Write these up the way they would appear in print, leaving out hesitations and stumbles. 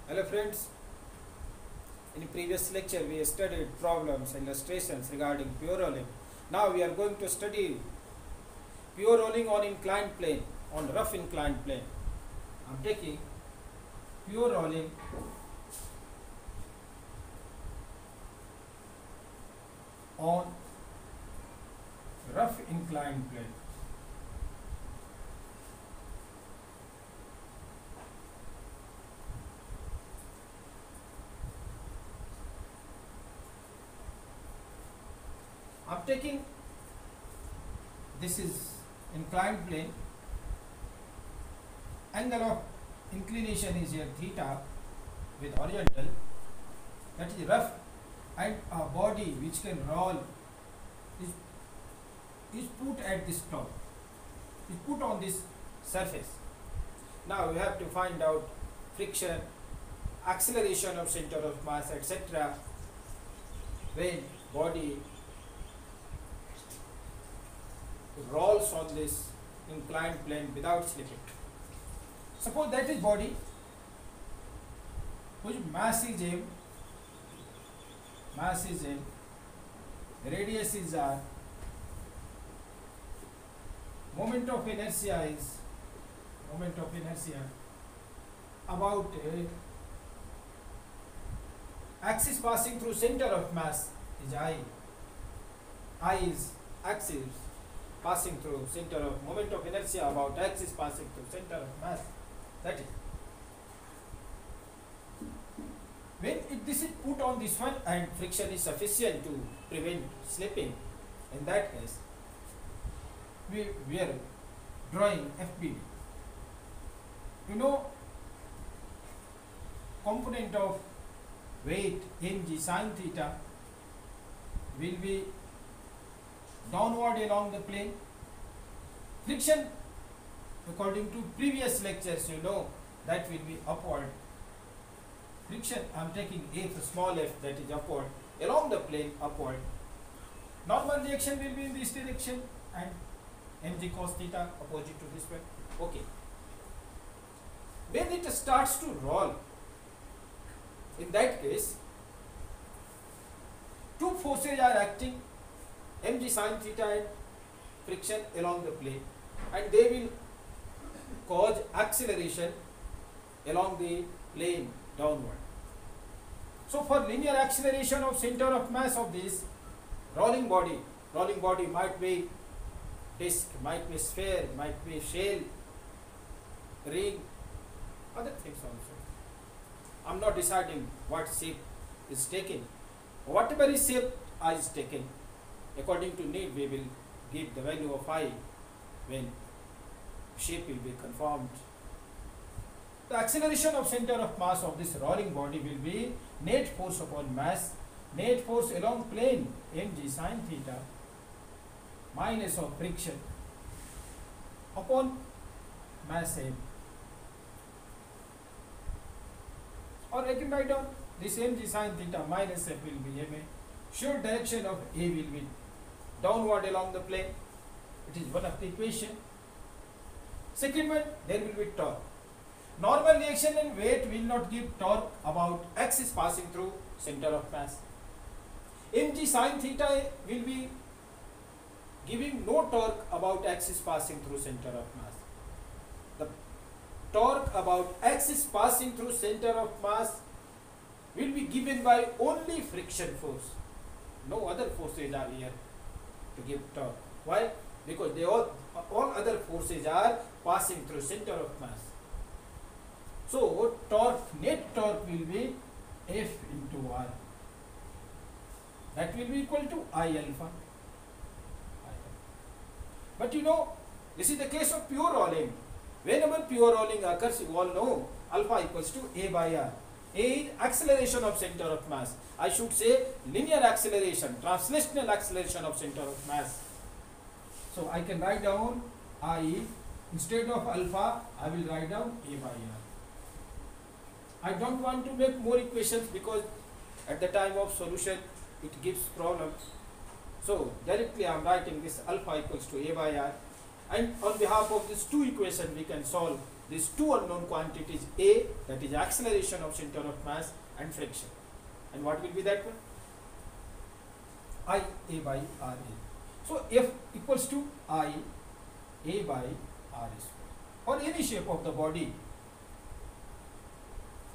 Hello friends, in previous lecture we studied problems and illustrations regarding pure rolling. Now we are going to study pure rolling on inclined plane, on rough inclined plane. I am taking pure rolling on rough inclined plane. I am taking, this is inclined plane, angle of inclination is here theta with horizontal, that is rough, and a body which can roll is put at this top, is put on this surface. Now we have to find out friction, acceleration of center of mass, etc. when body rolls on this inclined plane without slipping. Suppose that is body whose mass is m, radius is r, moment of inertia about axis passing through center of mass is I is axis passing through center of moment of inertia about axis passing through center of mass, that is when this is put on this one and friction is sufficient to prevent slipping. In that case we are drawing FBD. You know, component of weight mg sin theta will be downward along the plane. Friction, according to previous lectures, you know that will be upward. Friction, I am taking f, small f, that is upward, along the plane upward. Normal reaction will be in this direction and mg cos theta opposite to this one. Okay. When it starts to roll, in that case, two forces are acting, mg sin theta and friction along the plane, and they will cause acceleration along the plane downward. So for linear acceleration of center of mass of this rolling body might be disc, might be sphere, might be shell, ring, other things also. I am not deciding what shape is taken. Whatever is shape is taken, according to need we will give the value of I when shape will be conformed. The acceleration of center of mass of this rolling body will be net force upon mass, net force along plane mg sin theta minus of friction upon mass m. Or I can write down this mg sin theta minus f will be ma. Sure direction of A will be downward along the plane. It is one of the equation. Second one, there will be torque. Normal reaction and weight will not give torque about axis passing through center of mass. mg sin theta will be giving no torque about axis passing through center of mass. The torque about axis passing through center of mass will be given by only friction force. No other forces are here to give torque. Why? Because they all other forces are passing through center of mass. So torque, net torque will be F into R. That will be equal to I alpha. But you know, this is the case of pure rolling. Whenever pure rolling occurs, you all know alpha equals to A by R. A is acceleration of center of mass. I should say linear acceleration, translational acceleration of center of mass. So I can write down I, instead of alpha, I will write down A by R. I don't want to make more equations because at the time of solution it gives problem. So directly I am writing this alpha equals to A by R. And on behalf of these two equations, we can solve these two unknown quantities, A, that is acceleration of center of mass, and friction. And what will be that one? I A by R A. So F equals to I A by R square. For any shape of the body,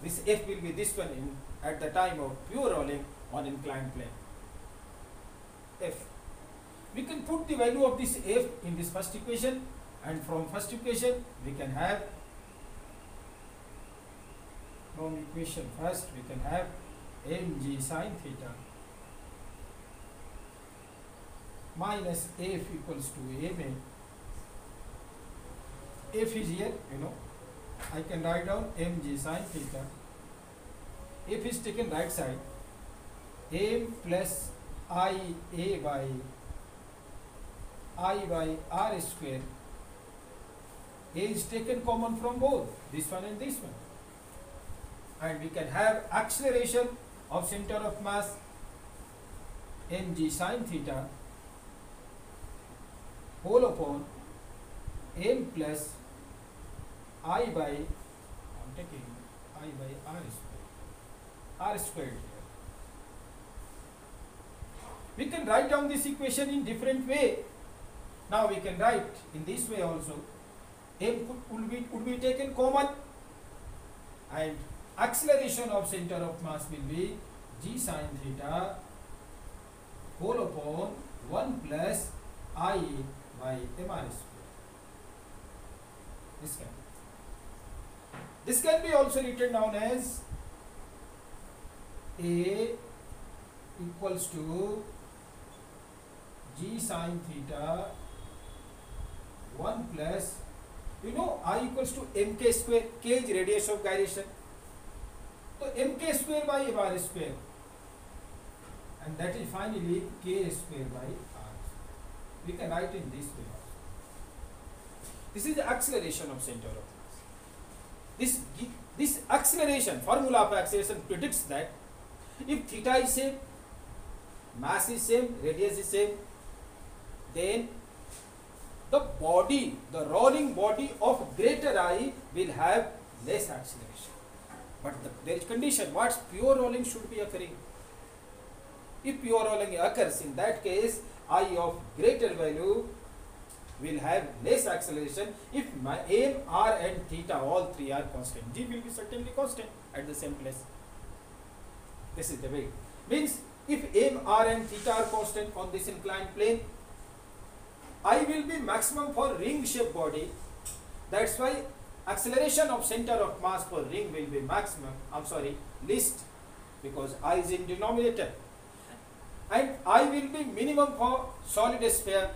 this F will be this one at the time of pure rolling on inclined plane. F. We can put the value of this F in this first equation, and from first equation we can have, from equation first we can have mg sine theta minus F equals to ma. F is here, I can write down mg sine theta. F is taken right side, m plus I A by R square. A is taken common from both, this one and this one. And we can have acceleration of center of mass mg sine theta whole upon m plus I by, I'm taking I by R squared here. We can write down this equation in different way. Now we can write in this way also. M would be taken common, and acceleration of center of mass will be g sine theta whole upon 1 plus I by mr square. This can be also written down as A equals to g sine theta 1 plus, I equals to mk square, k is radius of gyration. So mk square by r square, and that is finally k square by r. We can write in this way also. This is the acceleration of center of mass. This acceleration, formula of acceleration predicts that if theta is same, mass is same, radius is same, then the body, the rolling body of greater I will have less acceleration. But there is condition, what pure rolling should be occurring. If pure rolling occurs, in that case I of greater value will have less acceleration if my m, r and theta all three are constant. G will be certainly constant at the same place. This is the way. Means if m, r and theta are constant on this inclined plane, I will be maximum for ring shaped body. That's why acceleration of center of mass for ring will be maximum, least, because I is in denominator. And I will be minimum for solid sphere.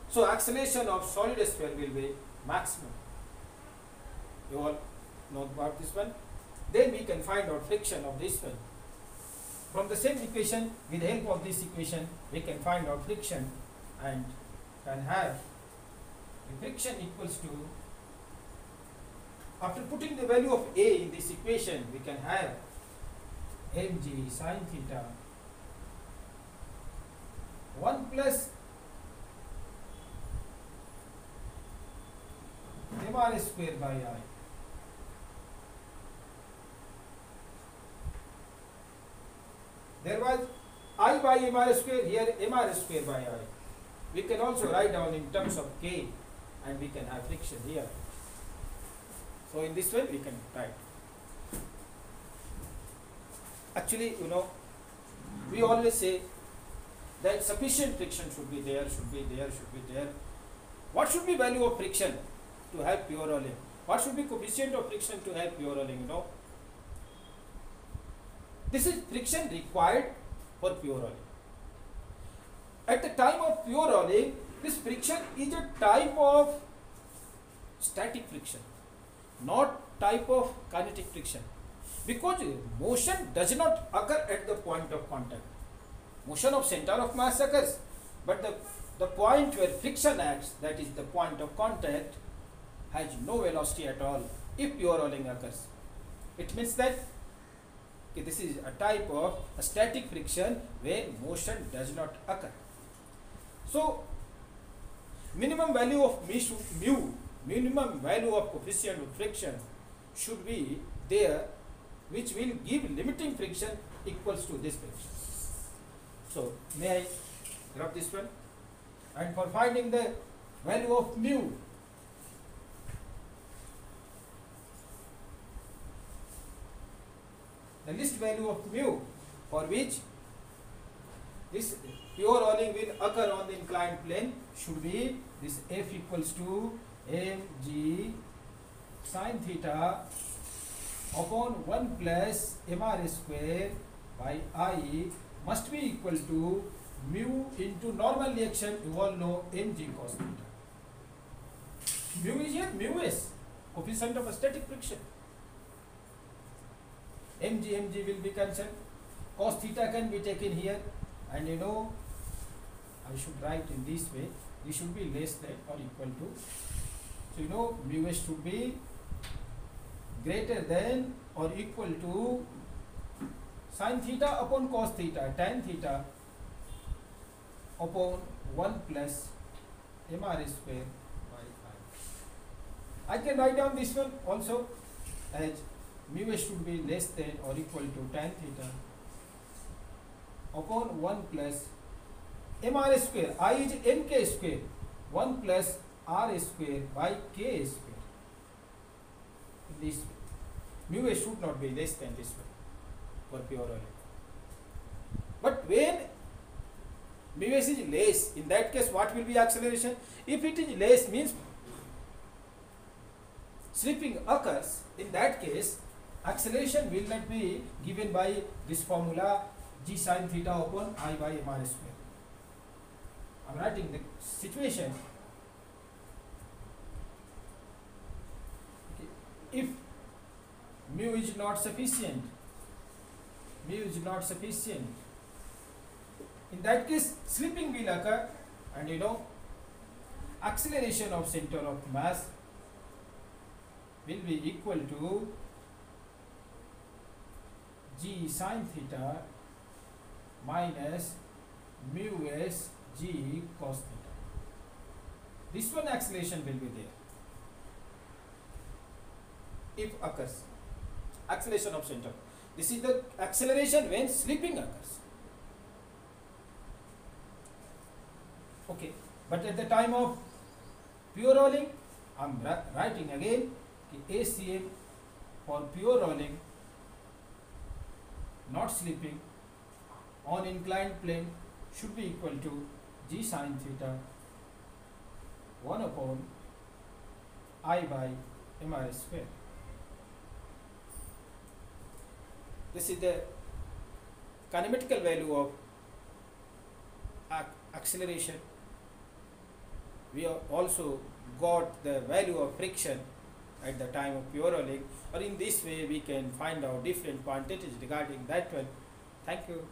So acceleration of solid sphere will be maximum. You all know about this one? Then we can find out friction of this one. From the same equation, with the help of this equation, we can find out friction and can have the friction equals to, after putting the value of A in this equation, we can have mg sine theta 1 plus mr square by I. There was I by mr square, here mr square by I. We can also write down in terms of K, and we can have friction here. So in this way we can write. Actually, we always say that sufficient friction should be there, should be there, should be there. What should be value of friction to have pure rolling? What should be coefficient of friction to have pure rolling? This is friction required for pure rolling. At the time of pure rolling, this friction is a type of static friction, not type of kinetic friction, because motion does not occur at the point of contact. Motion of center of mass occurs, but the point where friction acts, that is the point of contact, has no velocity at all if pure rolling occurs. It means that this is a type of a static friction where motion does not occur. So minimum value of mu, minimum value of coefficient of friction should be there, which will give limiting friction equals to this friction. So may I grab this one? And for finding the value of mu, the least value of mu for which this pure rolling will occur on the inclined plane should be this F equals to mg sin theta upon 1 plus mr square by I must be equal to mu into normal reaction. You all know mg cos theta. Mu is here, mu s, coefficient of static friction. mg will be cancelled. Cos theta can be taken here, and you know, I should write in this way. This should be less than or equal to. So you know, mu s should be greater than or equal to sin theta upon cos theta, tan theta upon 1 plus mr square by I. I can write down this one also as mu s should be less than or equal to tan theta upon 1 plus mr square. I is mk square, 1 plus r square by k square. This way. Mu s should not be less than this one for pure oil. But when mu s is less, in that case what will be acceleration? If it is less means slipping occurs, in that case acceleration will not be given by this formula g sin theta upon I by mr square. I am writing the situation. Okay. If mu is not sufficient, in that case slipping will occur, and you know, acceleration of center of mass will be equal to g sin theta minus mu s g cos theta. This one acceleration will be there if occurs. Acceleration of center. This is the acceleration when slipping occurs. Okay, but at the time of pure rolling, I am writing again ACM for pure rolling, not slipping, on inclined plane should be equal to g sin theta 1 upon I by mr square. This is the kinematical value of acceleration. We have also got the value of friction at the time of pure rolling, or in this way we can find out different quantities regarding that one. Thank you.